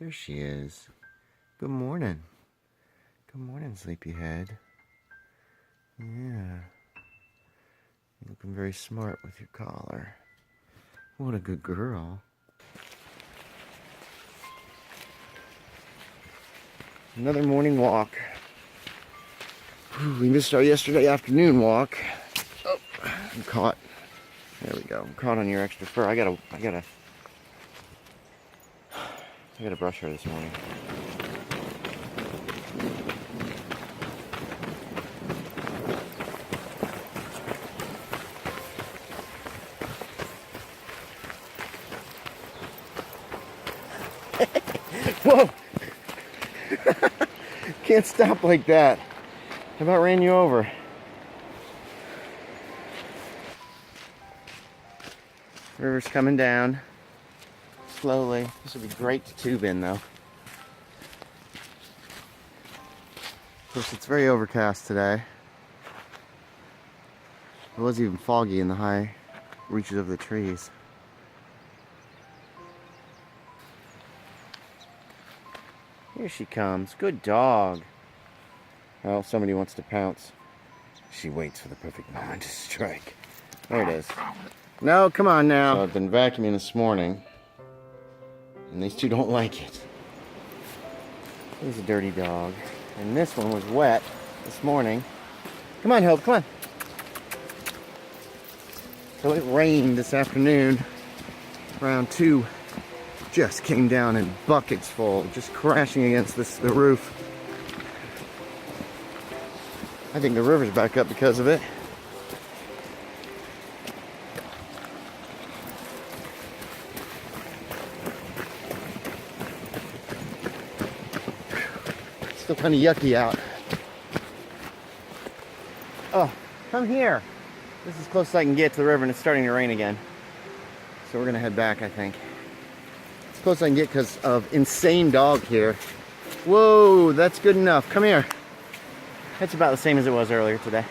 There she is. Good morning. Good morning, sleepyhead. Yeah. You're looking very smart with your collar. What a good girl. Another morning walk. Whew, we missed our yesterday afternoon walk. Oh, I'm caught. There we go. I'm caught on your extra fur. I gotta brush her this morning. Whoa! Can't stop like that. How about ran you over? River's coming down slowly. This would be great to tube in though. Of course, it's very overcast today. It was even foggy in the high reaches of the trees. Here she comes. Good dog. Oh, somebody wants to pounce. She waits for the perfect moment to strike. There it is. No, come on now. So I've been vacuuming this morning, and these two don't like it. He's a dirty dog. And this one was wet this morning. Come on, Hope, come on. So it rained this afternoon around 2. Just came down in buckets full, just crashing against the roof. I think the river's back up because of it. Still kind of yucky out. Oh, come here. This is as close as I can get to the river, and it's starting to rain again. So we're gonna head back, I think. As close as I can get because of insane dog here. Whoa, that's good enough. Come here. That's about the same as it was earlier today.